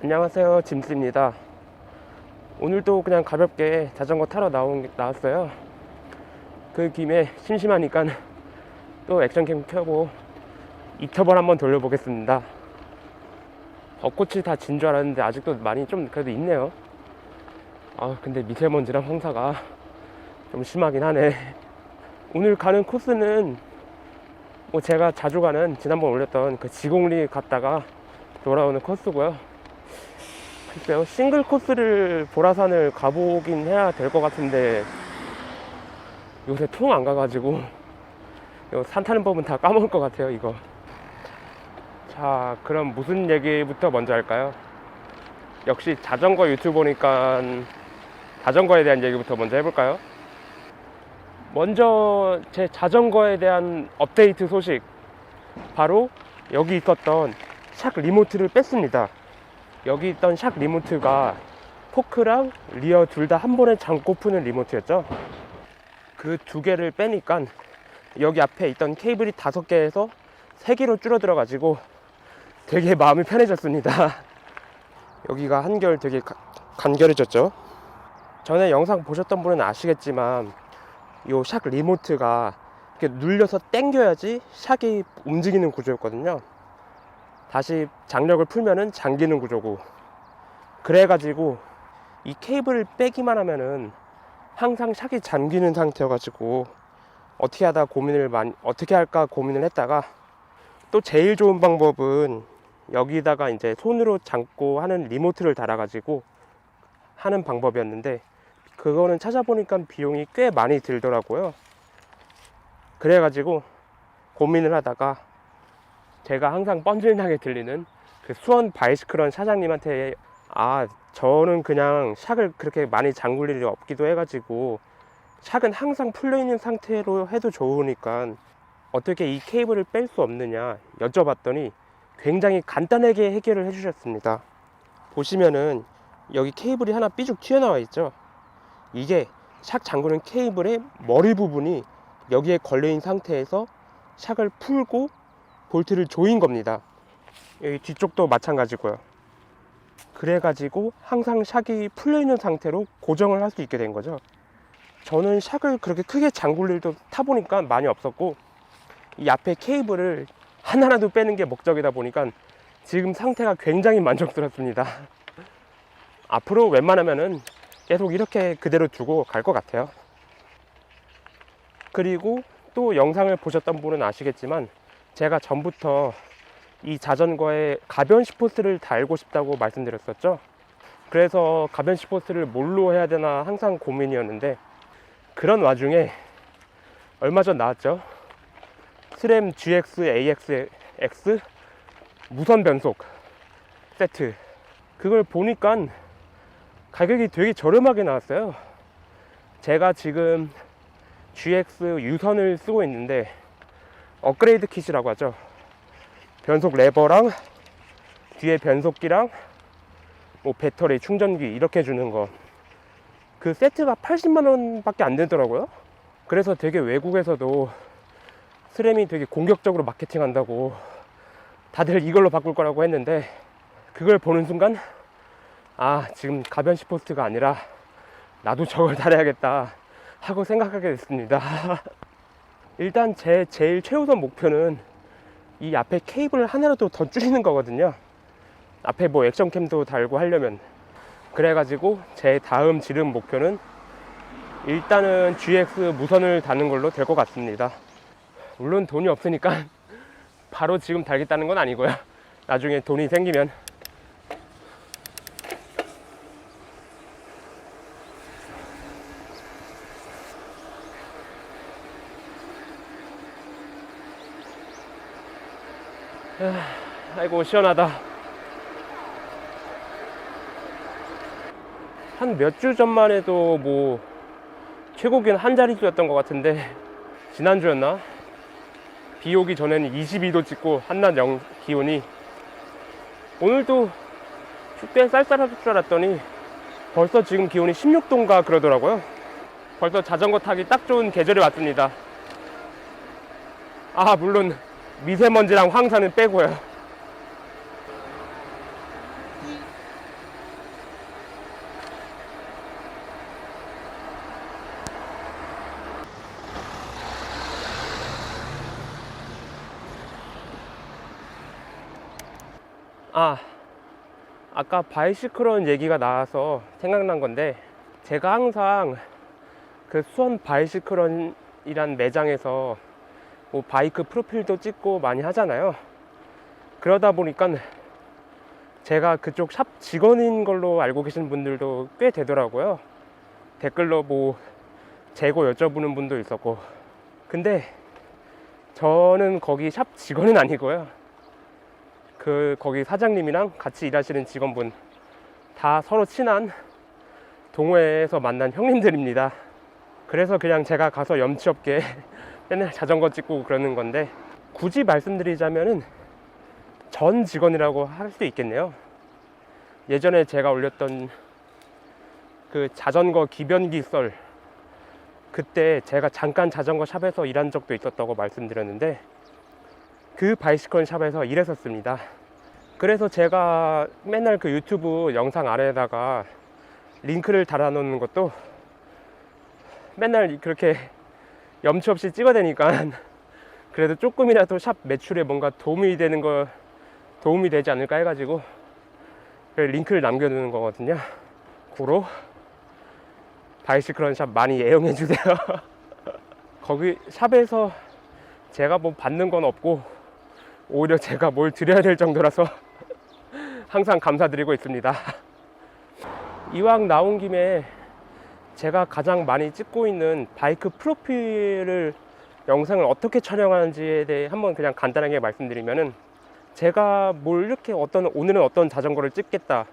안녕하세요, 짐스입니다. 오늘도 그냥 가볍게 자전거 타러 나왔어요. 그 김에 심심하니까 또 액션캠 켜고 이터벌 한번 돌려보겠습니다. 벚꽃이 다 진 줄 알았는데 아직도 많이 좀 그래도 있네요. 근데 미세먼지랑 황사가 좀 심하긴 하네. 오늘 가는 코스는 뭐 제가 자주 가는, 지난번 올렸던 그 지곡리 갔다가 돌아오는 코스고요. 글쎄요, 싱글 코스를 보라산을 가보긴 해야 될 것 같은데 요새 통 안 가가지고 이거 산 타는 법은 다 까먹을 것 같아요, 이거. 자, 그럼 무슨 얘기부터 먼저 할까요? 역시 자전거 유튜버니까 자전거에 대한 얘기부터 먼저 해볼까요? 먼저 제 자전거에 대한 업데이트 소식, 바로 여기 있었던 샥 리모트를 뺐습니다. 여기 있던 샥 리모트가 포크랑 리어 둘 다 한 번에 잠고 푸는 리모트였죠. 그 두 개를 빼니까 여기 앞에 있던 케이블이 5개에서 3개로 줄어들어 가지고 되게 마음이 편해졌습니다. 여기가 한결 되게 간결해졌죠. 전에 영상 보셨던 분은 아시겠지만 요 샥 리모트가 이렇게 눌려서 당겨야지 샥이 움직이는 구조였거든요. 다시 장력을 풀면은 잠기는 구조고, 그래가지고 이 케이블을 빼기만 하면은 항상 샥이 잠기는 상태여가지고 어떻게 할까 고민을 했다가, 또 제일 좋은 방법은 여기다가 이제 손으로 잠고 하는 리모트를 달아가지고 하는 방법이었는데, 그거는 찾아보니까 비용이 꽤 많이 들더라고요. 그래가지고 고민을 하다가 제가 항상 뻔질나게 들리는 그 수원 바이스크런 사장님한테, 저는 그냥 샥을 그렇게 많이 잠글 일이 없기도 해가지고 샥은 항상 풀려있는 상태로 해도 좋으니까 어떻게 이 케이블을 뺄 수 없느냐 여쭤봤더니 굉장히 간단하게 해결을 해주셨습니다. 보시면은 여기 케이블이 하나 삐죽 튀어나와 있죠. 이게 샥 잠그는 케이블의 머리 부분이 여기에 걸려있는 상태에서 샥을 풀고 볼트를 조인 겁니다. 여기 뒤쪽도 마찬가지고요. 그래가지고 항상 샥이 풀려있는 상태로 고정을 할 수 있게 된 거죠. 저는 샥을 그렇게 크게 잠글 일도 타보니까 많이 없었고, 이 앞에 케이블을 하나라도 빼는 게 목적이다 보니까 지금 상태가 굉장히 만족스럽습니다. 앞으로 웬만하면은 계속 이렇게 그대로 두고 갈 것 같아요. 그리고 또 영상을 보셨던 분은 아시겠지만 제가 전부터 이 자전거에 가변 시포스를 달고 싶다고 말씀드렸었죠. 그래서 가변 시포스를 뭘로 해야 되나 항상 고민이었는데, 그런 와중에 얼마 전 나왔죠. 스램 GX AXX 무선 변속 세트. 그걸 보니까 가격이 되게 저렴하게 나왔어요. 제가 지금 GX 유선을 쓰고 있는데 업그레이드 킷이라고 하죠. 변속 레버랑 뒤에 변속기랑 뭐 배터리, 충전기 이렇게 주는 거, 그 세트가 80만원 밖에 안 되더라고요. 그래서 되게 외국에서도 스램이 되게 공격적으로 마케팅 한다고 다들 이걸로 바꿀 거라고 했는데, 그걸 보는 순간 지금 가변 시포스트가 아니라 나도 저걸 달아야겠다 하고 생각하게 됐습니다. 일단 제 제일 최우선 목표는 이 앞에 케이블을 하나라도 더 줄이는 거거든요. 앞에 뭐 액션캠도 달고 하려면. 그래가지고 제 다음 지름 목표는 일단은 GX 무선을 다는 걸로 될 것 같습니다. 물론 돈이 없으니까 바로 지금 달겠다는 건 아니고요. 나중에 돈이 생기면. 아이고 시원하다. 한 몇 주 전만 해도 뭐 최고기는 한 자릿수였던 것 같은데, 지난주였나? 비 오기 전에는 22도 찍고 한낮 기온이, 오늘도 꽤 쌀쌀할 줄 알았더니 벌써 지금 기온이 16도인가 그러더라고요. 벌써 자전거 타기 딱 좋은 계절이 왔습니다. 물론 미세먼지랑 황사는 빼고요. 아, 아까 바이시크론 얘기가 나와서 생각난 건데, 제가 항상 그 수원 바이시크론이란 매장에서 뭐 바이크 프로필도 찍고 많이 하잖아요. 그러다 보니까 제가 그쪽 샵 직원인 걸로 알고 계신 분들도 꽤 되더라고요. 댓글로 뭐 재고 여쭤보는 분도 있었고. 근데 저는 거기 샵 직원은 아니고요. 거기 사장님이랑 같이 일하시는 직원분 다 서로 친한 동호회에서 만난 형님들입니다. 그래서 그냥 제가 가서 염치 없게 맨날 자전거 찍고 그러는 건데, 굳이 말씀드리자면은 전 직원이라고 할 수 있겠네요. 예전에 제가 올렸던 그 자전거 기변기 썰, 그때 제가 잠깐 자전거 샵에서 일한 적도 있었다고 말씀드렸는데, 그 바이시클 샵에서 일했었습니다. 그래서 제가 맨날 그 유튜브 영상 아래에다가 링크를 달아 놓는 것도 맨날 그렇게 염치 없이 찍어대니까 그래도 조금이라도 샵 매출에 뭔가 도움이 되지 않을까 해가지고 링크를 남겨두는 거거든요. 고로 바이시클 샵 많이 애용해주세요. 거기 샵에서 제가 뭐 받는 건 없고 오히려 제가 뭘 드려야 될 정도라서 항상 감사드리고 있습니다. 이왕 나온 김에 제가 가장 많이 찍고 있는 바이크 프로필을 영상을 어떻게 촬영하는지에 대해 한번 그냥 간단하게 말씀드리면은, 제가 뭘 이렇게 오늘은 어떤 자전거를 찍겠다,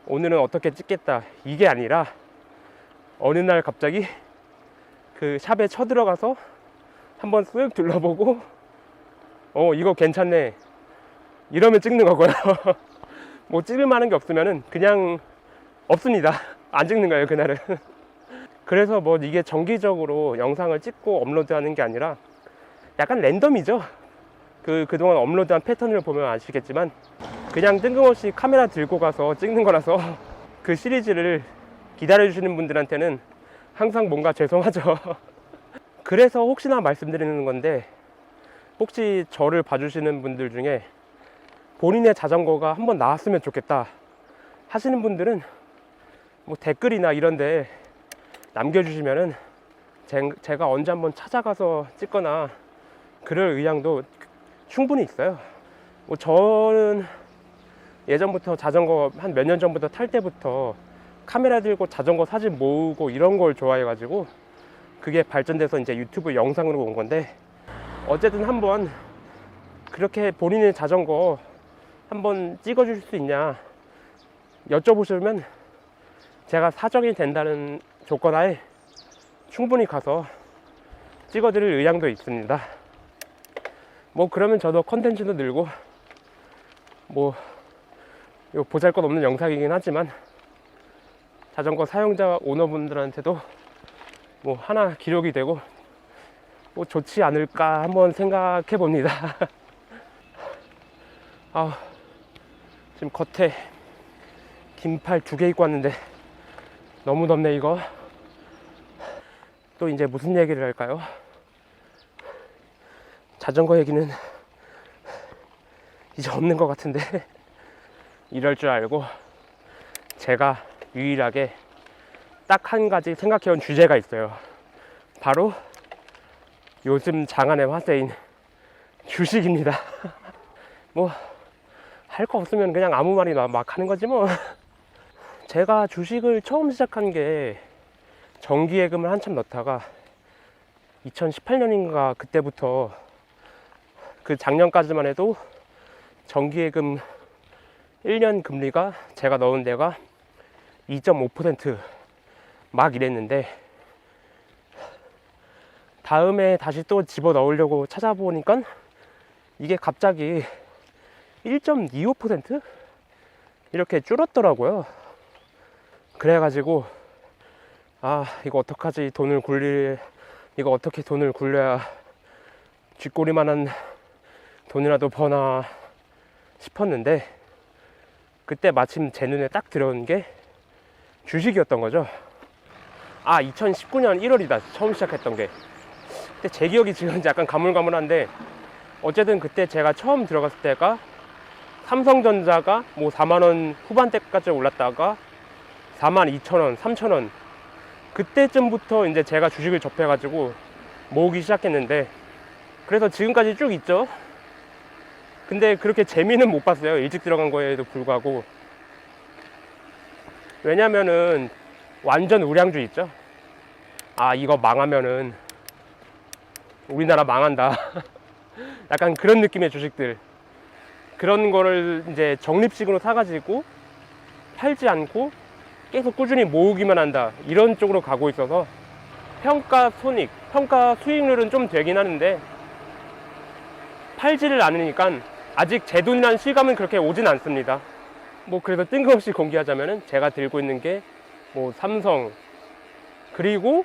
오늘은 어떻게 찍겠다, 이게 아니라 어느 날 갑자기 그 샵에 쳐들어가서 한번 쓱 둘러보고 이거 괜찮네 이러면 찍는 거고요. 뭐 찍을 만한 게 없으면은 그냥 없습니다. 안 찍는 거예요, 그날은. 그래서 뭐 이게 정기적으로 영상을 찍고 업로드하는 게 아니라 약간 랜덤이죠. 그동안 업로드한 패턴을 보면 아시겠지만 그냥 뜬금없이 카메라 들고 가서 찍는 거라서 그 시리즈를 기다려주시는 분들한테는 항상 뭔가 죄송하죠. 그래서 혹시나 말씀드리는 건데, 혹시 저를 봐주시는 분들 중에 본인의 자전거가 한번 나왔으면 좋겠다 하시는 분들은 뭐 댓글이나 이런데 남겨주시면은 제가 언제 한번 찾아가서 찍거나 그럴 의향도 충분히 있어요. 뭐 저는 예전부터 자전거 한 몇 년 전부터 탈 때부터 카메라 들고 자전거 사진 모으고 이런 걸 좋아해 가지고 그게 발전돼서 이제 유튜브 영상으로 온 건데, 어쨌든 한번 그렇게 본인의 자전거 한번 찍어 주실 수 있냐 여쭤보시면 제가 사정이 된다는 조건 하에 충분히 가서 찍어 드릴 의향도 있습니다. 뭐 그러면 저도 컨텐츠도 늘고 뭐 이거 보잘것없는 영상이긴 하지만 자전거 사용자 오너분들한테도 뭐 하나 기록이 되고 뭐 좋지 않을까 한번 생각해 봅니다. 지금 겉에 긴팔 2개 입고 왔는데 너무 덥네 이거. 또 이제 무슨 얘기를 할까요? 자전거 얘기는 이제 없는 것 같은데 이럴 줄 알고 제가 유일하게 딱 한 가지 생각해온 주제가 있어요. 바로 요즘 장안의 화제인 주식입니다. 뭐 할 거 없으면 그냥 아무 말이나 막 하는 거지 뭐. 제가 주식을 처음 시작한 게 정기예금을 한참 넣다가 2018년인가 그때부터 그 작년까지만 해도 정기예금 1년 금리가 제가 넣은 데가 2.5% 막 이랬는데, 다음에 다시 또 집어 넣으려고 찾아보니까 이게 갑자기 1.25% 이렇게 줄었더라고요. 그래가지고 이거 어떡하지, 이거 어떻게 돈을 굴려야 쥐꼬리만한 돈이라도 버나 싶었는데, 그때 마침 제 눈에 딱 들어온 게 주식이었던 거죠. 2019년 1월이다 처음 시작했던 게. 그때 제 기억이 지금 약간 가물가물한데, 어쨌든 그때 제가 처음 들어갔을 때가 삼성전자가 뭐 4만원 후반대까지 올랐다가 42,000원, 3,000원 그때쯤부터 이제 제가 주식을 접해가지고 모으기 시작했는데, 그래서 지금까지 쭉 있죠. 근데 그렇게 재미는 못 봤어요. 일찍 들어간 거에도 불구하고. 왜냐면은 완전 우량주 있죠. 아, 이거 망하면은 우리나라 망한다. 약간 그런 느낌의 주식들, 그런 거를 이제 적립식으로 사가지고 팔지 않고 계속 꾸준히 모으기만 한다, 이런 쪽으로 가고 있어서 평가 손익, 평가 수익률은 좀 되긴 하는데 팔지를 않으니까 아직 제 돈이란 실감은 그렇게 오진 않습니다. 뭐 그래서 뜬금없이 공개하자면은 제가 들고 있는 게 뭐 삼성, 그리고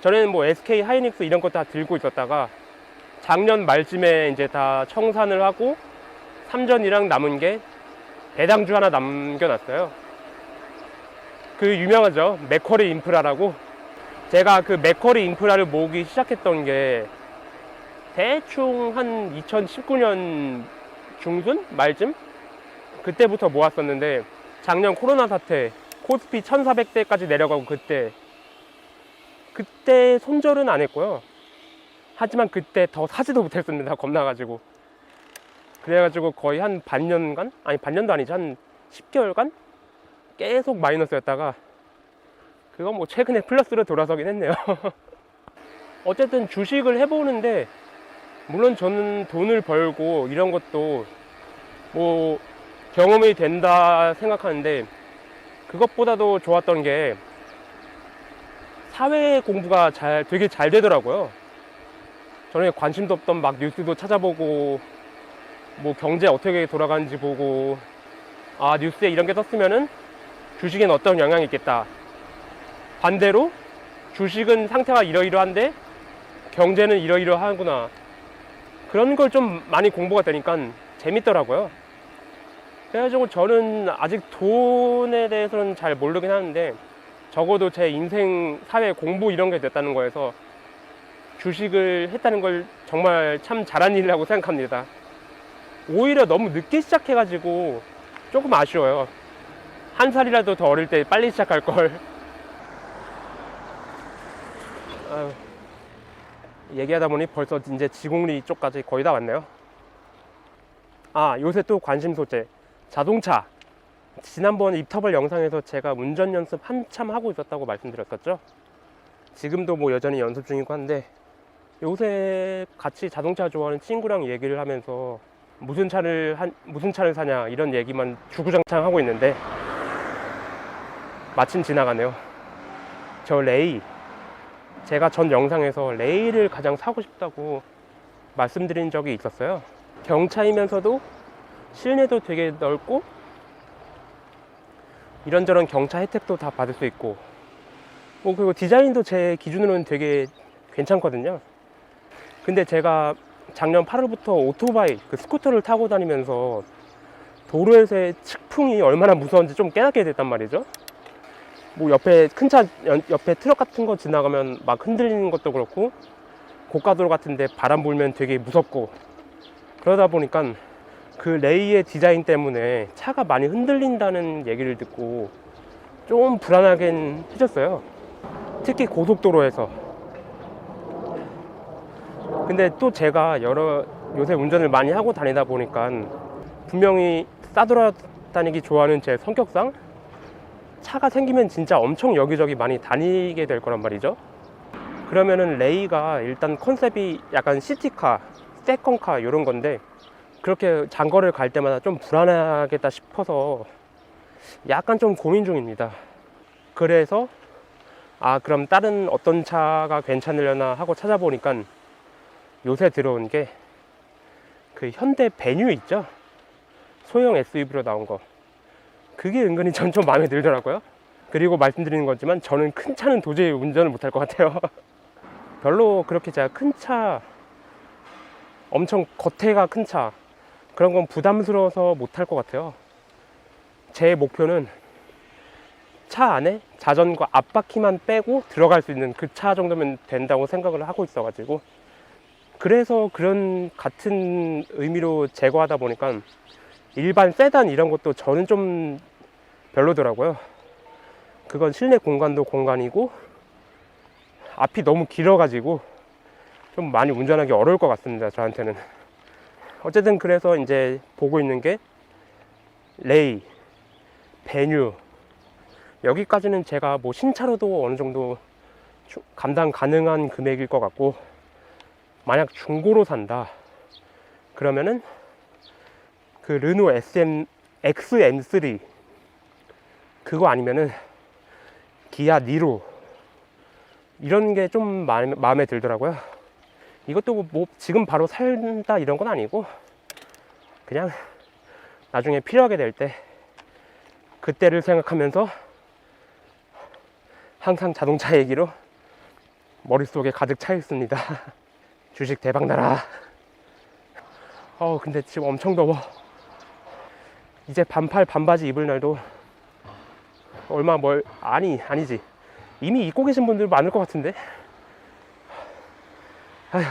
전에는 뭐 SK 하이닉스 이런 거 다 들고 있었다가 작년 말쯤에 이제 다 청산을 하고 삼전이랑 남은 게 배당주 하나 남겨놨어요. 그 유명하죠, 맥쿼리 인프라라고. 제가 그 맥쿼리 인프라를 모으기 시작했던 게 대충 한 2019년 중순 말쯤, 그때부터 모았었는데 작년 코로나 사태 코스피 1400대까지 내려가고 그때 손절은 안 했고요. 하지만 그때 더 사지도 못했습니다. 겁나가지고. 그래가지고 거의 한 반년간? 아니 반년도 아니지, 한 10개월간? 계속 마이너스였다가 그건 뭐 최근에 플러스로 돌아서긴 했네요. 어쨌든 주식을 해보는데, 물론 저는 돈을 벌고 이런 것도 뭐 경험이 된다 생각하는데, 그것보다도 좋았던 게 사회 공부가 되게 잘 되더라고요. 전에 관심도 없던 막 뉴스도 찾아보고, 뭐 경제 어떻게 돌아가는지 보고, 아, 뉴스에 이런 게 떴으면은 주식엔 어떤 영향이 있겠다. 반대로 주식은 상태가 이러이러한데 경제는 이러이러하구나. 그런 걸 좀 많이 공부가 되니까 재밌더라고요. 그래가지고 저는 아직 돈에 대해서는 잘 모르긴 하는데, 적어도 제 인생 사회 공부 이런 게 됐다는 거에서 주식을 했다는 걸 정말 참 잘한 일이라고 생각합니다. 오히려 너무 늦게 시작해가지고 조금 아쉬워요. 한 살이라도 더 어릴 때 빨리 시작할 걸. 얘기하다 보니 벌써 이제 지공리 쪽까지 거의 다 왔네요. 아, 요새 또 관심 소재, 자동차. 지난번 입터벌 영상에서 제가 운전 연습 한참 하고 있었다고 말씀드렸었죠. 지금도 뭐 여전히 연습 중이고 한데, 요새 같이 자동차 좋아하는 친구랑 얘기를 하면서 무슨 차를 사냐 이런 얘기만 주구장창 하고 있는데, 마침 지나가네요. 저 레이, 제가 전 영상에서 레이를 가장 사고 싶다고 말씀드린 적이 있었어요. 경차이면서도 실내도 되게 넓고 이런저런 경차 혜택도 다 받을 수 있고, 뭐 그리고 디자인도 제 기준으로는 되게 괜찮거든요. 근데 제가 작년 8월부터 오토바이, 그 스쿠터를 타고 다니면서 도로에서의 측풍이 얼마나 무서운지 좀 깨닫게 됐단 말이죠. 뭐 옆에 큰 차, 옆에 트럭 같은 거 지나가면 막 흔들리는 것도 그렇고, 고가도로 같은데 바람 불면 되게 무섭고, 그러다 보니까 그 레이의 디자인 때문에 차가 많이 흔들린다는 얘기를 듣고 좀 불안하긴 해졌어요. 특히 고속도로에서. 근데 또 제가 요새 운전을 많이 하고 다니다 보니까 분명히 싸돌아다니기 좋아하는 제 성격상 차가 생기면 진짜 엄청 여기저기 많이 다니게 될 거란 말이죠. 그러면은 레이가 일단 컨셉이 약간 시티카, 세컨카 이런 건데, 그렇게 장거리를 갈 때마다 좀 불안하겠다 싶어서 약간 좀 고민 중입니다. 그래서 그럼 다른 어떤 차가 괜찮으려나 하고 찾아보니까 요새 들어온 게 그 현대 베뉴 있죠? 소형 SUV로 나온 거. 그게 은근히 전 좀 마음에 들더라고요. 그리고 말씀드리는 거지만 저는 큰 차는 도저히 운전을 못할 것 같아요. 별로 그렇게 제가 큰 차, 엄청 겉에가 큰 차, 그런 건 부담스러워서 못할 것 같아요. 제 목표는 차 안에 자전거 앞바퀴만 빼고 들어갈 수 있는 그 차 정도면 된다고 생각을 하고 있어가지고, 그래서 그런 같은 의미로 제거하다 보니까 일반 세단 이런 것도 저는 좀 별로더라고요. 그건 실내 공간도 공간이고 앞이 너무 길어가지고 좀 많이 운전하기 어려울 것 같습니다, 저한테는. 어쨌든 그래서 이제 보고 있는 게 레이, 베뉴, 여기까지는 제가 뭐 신차로도 어느 정도 감당 가능한 금액일 것 같고, 만약 중고로 산다 그러면은 그 르노 XM3 그거 아니면은 기아 니로 이런 게 좀 마음에 들더라고요. 이것도 뭐 지금 바로 산다 이런 건 아니고 그냥 나중에 필요하게 될 때 그때를 생각하면서 항상 자동차 얘기로 머릿속에 가득 차 있습니다. 주식 대박 나라. 근데 지금 엄청 더워. 이제 반팔 반바지 입을 날도 얼마 아니지. 이미 입고 계신 분들 많을 것 같은데. 아휴,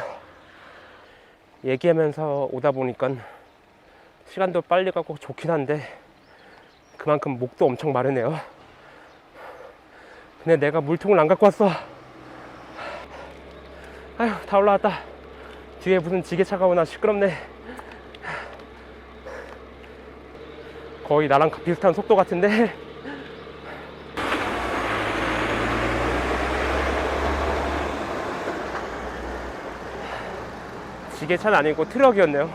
얘기하면서 오다 보니까 시간도 빨리 가고 좋긴 한데 그만큼 목도 엄청 마르네요. 근데 내가 물통을 안 갖고 왔어. 아휴, 다 올라왔다. 뒤에 무슨 지게차가 오나 시끄럽네. 거의 나랑 비슷한 속도 같은데. 지게차는 아니고 트럭이었네요.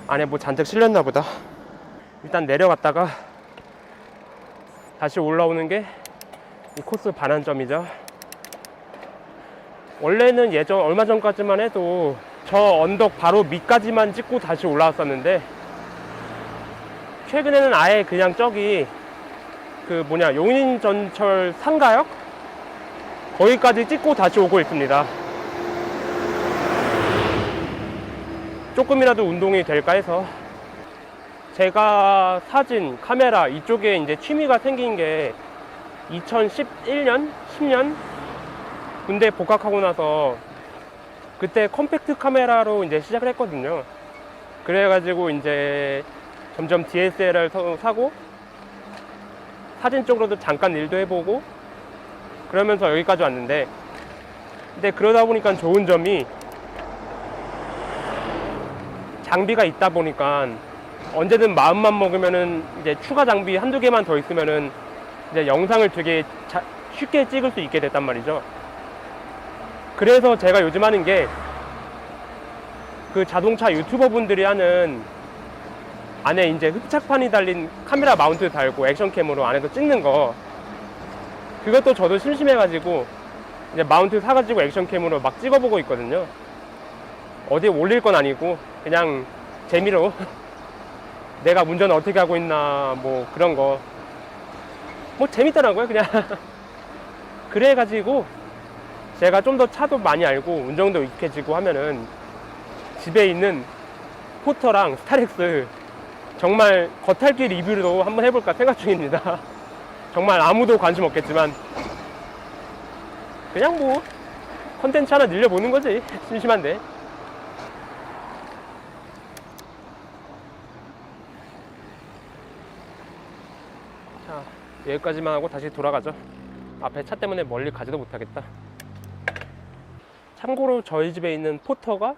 안에 뭐 잔뜩 실렸나 보다. 일단 내려갔다가 다시 올라오는 게 이 코스 반환점이죠. 원래는 얼마 전까지만 해도 저 언덕 바로 밑까지만 찍고 다시 올라왔었는데, 최근에는 아예 그냥 저기 용인전철 상가역? 거기까지 찍고 다시 오고 있습니다. 조금이라도 운동이 될까 해서. 제가 사진, 카메라 이쪽에 이제 취미가 생긴 게 2011년? 10년? 군대 복학하고 나서 그때 컴팩트 카메라로 이제 시작을 했거든요. 그래가지고 이제 점점 DSLR 사고 사진 쪽으로도 잠깐 일도 해보고 그러면서 여기까지 왔는데, 근데 그러다 보니까 좋은 점이 장비가 있다 보니까 언제든 마음만 먹으면은 이제 추가 장비 한두 개만 더 있으면은 이제 영상을 되게 쉽게 찍을 수 있게 됐단 말이죠. 그래서 제가 요즘 하는 게 그 자동차 유튜버 분들이 하는 안에 이제 흡착판이 달린 카메라 마운트 달고 액션캠으로 안에서 찍는 거, 그것도 저도 심심해가지고 이제 마운트 사가지고 액션캠으로 막 찍어보고 있거든요. 어디에 올릴 건 아니고 그냥 재미로 내가 운전 어떻게 하고 있나 뭐 그런 거 뭐 재밌더라고요 그냥. 그래가지고 제가 좀 더 차도 많이 알고 운전도 익숙해지고 하면은 집에 있는 포터랑 스타렉스 정말 겉핥기 리뷰로 한번 해볼까 생각 중입니다. 정말 아무도 관심 없겠지만 그냥 뭐 컨텐츠 하나 늘려보는 거지, 심심한데. 자, 여기까지만 하고 다시 돌아가죠. 앞에 차 때문에 멀리 가지도 못하겠다. 참고로 저희 집에 있는 포터가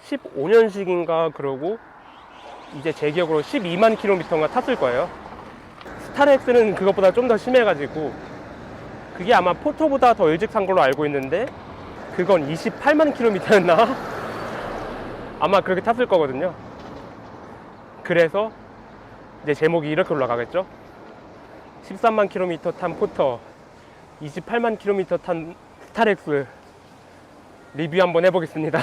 15년식인가 그러고 이제 제 기억으로 12만 킬로미터인가 탔을 거예요. 스타렉스는 그것보다 좀 더 심해가지고 그게 아마 포터보다 더 일찍 산 걸로 알고 있는데 그건 28만 킬로미터였나? 아마 그렇게 탔을 거거든요. 그래서 이제 제목이 이렇게 올라가겠죠. 13만 킬로미터 탄 포터, 28만 킬로미터 탄 스타렉스 리뷰 한번 해보겠습니다.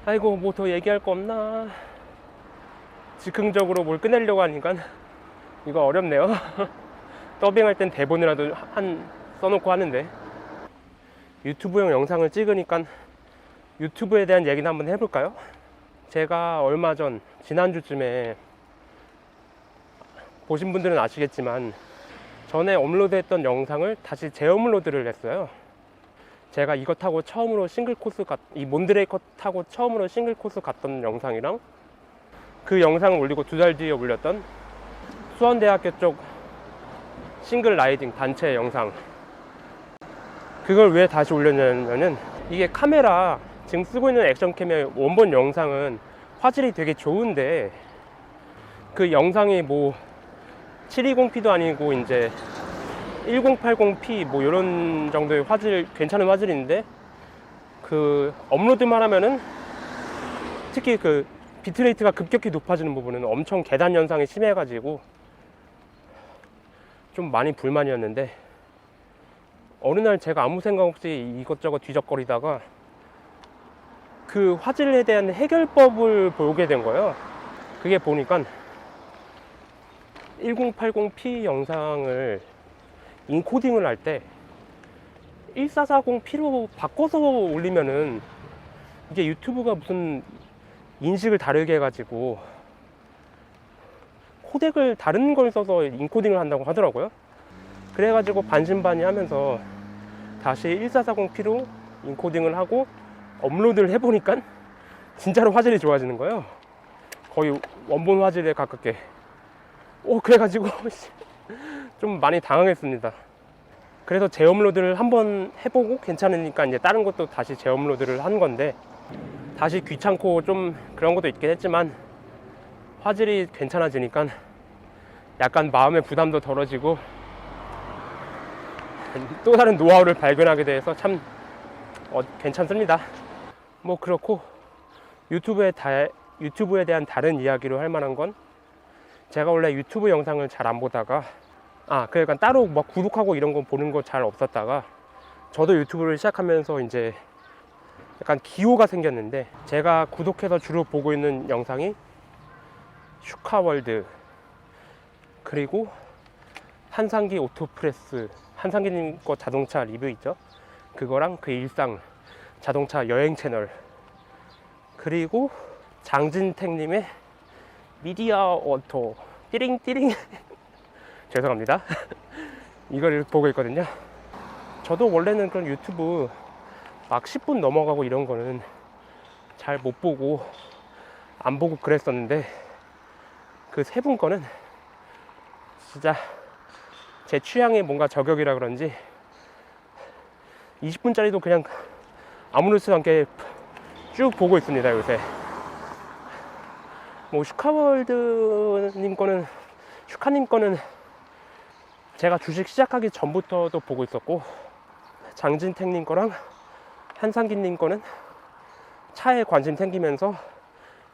아이고, 뭐 더 얘기할 거 없나. 즉흥적으로 뭘 끝내려고 하니까 이거 어렵네요. 더빙할 땐 대본이라도 써놓고 하는데. 유튜브용 영상을 찍으니까 유튜브에 대한 얘기는 한번 해볼까요? 제가 얼마 전 지난주쯤에 보신 분들은 아시겠지만 전에 업로드했던 영상을 다시 재업로드를 했어요. 제가 이거 타고 처음으로 이 몬드레이커 타고 처음으로 싱글 코스 갔던 영상이랑 그 영상을 올리고 2달 뒤에 올렸던 수원대학교 쪽 싱글 라이딩 단체 영상, 그걸 왜 다시 올렸냐면은 이게 카메라 지금 쓰고 있는 액션캠의 원본 영상은 화질이 되게 좋은데 그 영상이 뭐 720p도 아니고 이제 1080p 뭐 이런 정도의 화질, 괜찮은 화질인데 그 업로드만 하면은 특히 그 비트레이트가 급격히 높아지는 부분은 엄청 계단 현상이 심해가지고 좀 많이 불만이었는데, 어느 날 제가 아무 생각 없이 이것저것 뒤적거리다가 그 화질에 대한 해결법을 보게 된 거예요. 그게 보니까 1080p 영상을 인코딩을 할 때 1440p로 바꿔서 올리면은 이게 유튜브가 무슨 인식을 다르게 해가지고 코덱을 다른 걸 써서 인코딩을 한다고 하더라고요. 그래가지고 반신반의 하면서 다시 1440p로 인코딩을 하고 업로드를 해보니까 진짜로 화질이 좋아지는 거예요. 거의 원본 화질에 가깝게. 그래가지고 좀 많이 당황했습니다. 그래서 재업로드를 한번 해보고 괜찮으니까 이제 다른 것도 다시 재업로드를 한 건데, 다시 귀찮고 좀 그런 것도 있긴 했지만 화질이 괜찮아지니까 약간 마음의 부담도 덜어지고 또 다른 노하우를 발견하게 돼서 참 괜찮습니다. 뭐 그렇고, 유튜브에 대한 다른 이야기로 할 만한 건, 제가 원래 유튜브 영상을 잘 안 보다가 그러니까 따로 막 구독하고 이런 거 보는 거 잘 없었다가 저도 유튜브를 시작하면서 이제 약간 기호가 생겼는데, 제가 구독해서 주로 보고 있는 영상이 슈카월드, 그리고 한상기 오토프레스, 한상기님 거 자동차 리뷰 있죠? 그거랑 그 일상 자동차 여행 채널, 그리고 장진택님의 미디어 오토 띠링띠링 죄송합니다. 이걸 보고 있거든요. 저도 원래는 그런 유튜브 막 10분 넘어가고 이런 거는 잘 못 보고 안 보고 그랬었는데, 그 세 분 거는 진짜 제 취향에 뭔가 저격이라 그런지 20분짜리도 그냥 아무렇지도 않게 쭉 보고 있습니다, 요새. 뭐 슈카월드님 거는, 슈카님 거는 제가 주식 시작하기 전부터도 보고 있었고, 장진택님 거랑 한상기님 거는 차에 관심 생기면서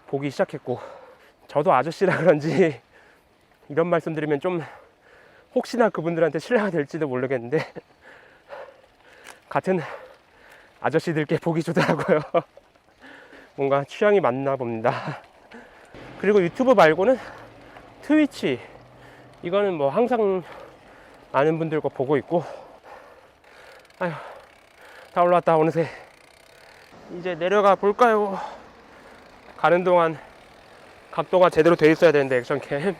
보기 시작했고, 저도 아저씨라 그런지 이런 말씀 드리면 좀 혹시나 그분들한테 신뢰가 될지도 모르겠는데 같은 아저씨들께 보기 좋더라고요. 뭔가 취향이 맞나 봅니다. 그리고 유튜브 말고는 트위치, 이거는 뭐 항상 아는 분들 거 보고 있고, 아휴, 다 올라왔다. 어느새 이제 내려가 볼까요? 가는 동안 각도가 제대로 돼 있어야 되는데 액션캠.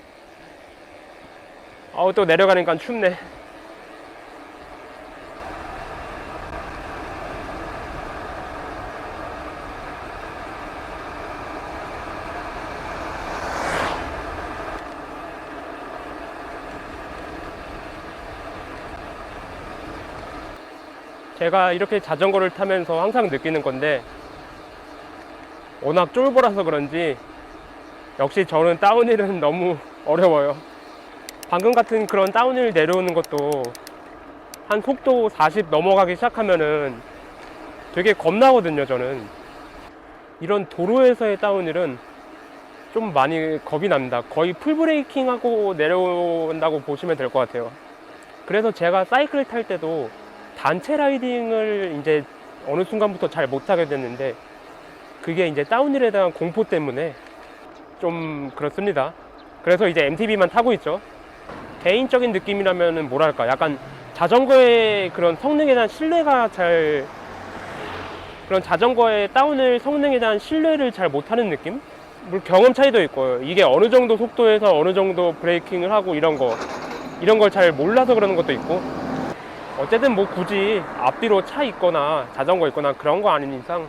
또 내려가니까 춥네. 제가 이렇게 자전거를 타면서 항상 느끼는 건데, 워낙 쫄보라서 그런지 역시 저는 다운힐은 너무 어려워요. 방금 같은 그런 다운힐 내려오는 것도 한 속도 40 넘어가기 시작하면은 되게 겁나거든요. 저는 이런 도로에서의 다운힐은 좀 많이 겁이 납니다. 거의 풀브레이킹 하고 내려온다고 보시면 될 것 같아요. 그래서 제가 사이클을 탈 때도 단체 라이딩을 이제 어느 순간부터 잘 못하게 됐는데, 그게 이제 다운힐에 대한 공포 때문에 좀 그렇습니다. 그래서 이제 MTB만 타고 있죠. 개인적인 느낌이라면은 뭐랄까, 약간 자전거의 그런 성능에 대한 신뢰가 그런 자전거의 다운힐 성능에 대한 신뢰를 잘 못하는 느낌? 물론 경험 차이도 있고요. 이게 어느 정도 속도에서 어느 정도 브레이킹을 하고 이런 걸 잘 몰라서 그러는 것도 있고, 어쨌든 뭐 굳이 앞뒤로 차 있거나 자전거 있거나 그런 거 아닌 이상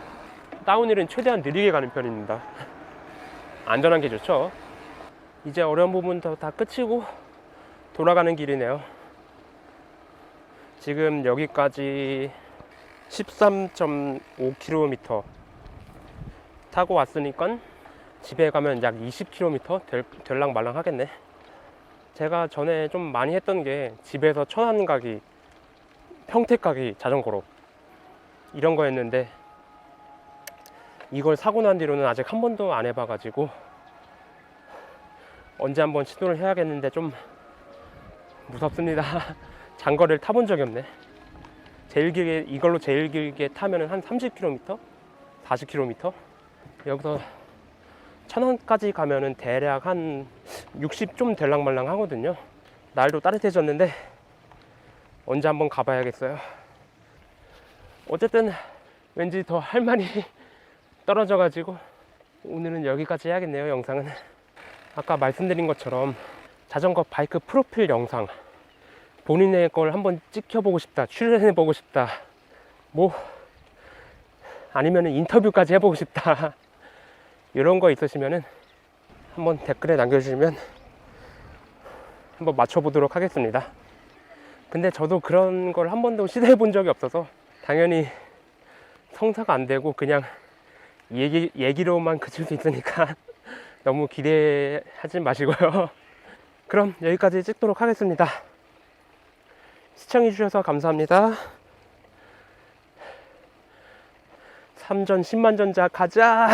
다운힐은 최대한 느리게 가는 편입니다. 안전한 게 좋죠. 이제 어려운 부분도 다 끝이고 돌아가는 길이네요. 지금 여기까지 13.5km 타고 왔으니까 집에 가면 약 20km 될랑말랑 하겠네. 제가 전에 좀 많이 했던 게 집에서 천안 가기, 평택 가기 자전거로 이런 거였는데, 이걸 사고 난 뒤로는 아직 한 번도 안 해봐가지고 언제 한번 시도를 해야겠는데 좀 무섭습니다. 장거리를 타본 적이 없네. 이걸로 제일 길게 타면 한 30km? 40km? 여기서 천안까지 가면은 대략 한 60 좀 될랑말랑 하거든요. 날도 따뜻해졌는데 언제 한번 가봐야겠어요. 어쨌든 왠지 더 할 말이 떨어져가지고 오늘은 여기까지 해야겠네요. 영상은 아까 말씀드린 것처럼 자전거 바이크 프로필 영상, 본인의 걸 한번 찍혀보고 싶다, 출연해보고 싶다, 뭐 아니면 인터뷰까지 해보고 싶다, 이런 거 있으시면은 한번 댓글에 남겨주시면 한번 맞춰보도록 하겠습니다. 근데 저도 그런 걸 한 번도 시도해 본 적이 없어서 당연히 성사가 안 되고 그냥 얘기로만 그칠 수 있으니까 너무 기대하지 마시고요. 그럼 여기까지 찍도록 하겠습니다. 시청해 주셔서 감사합니다. 3전 10만전자 가자.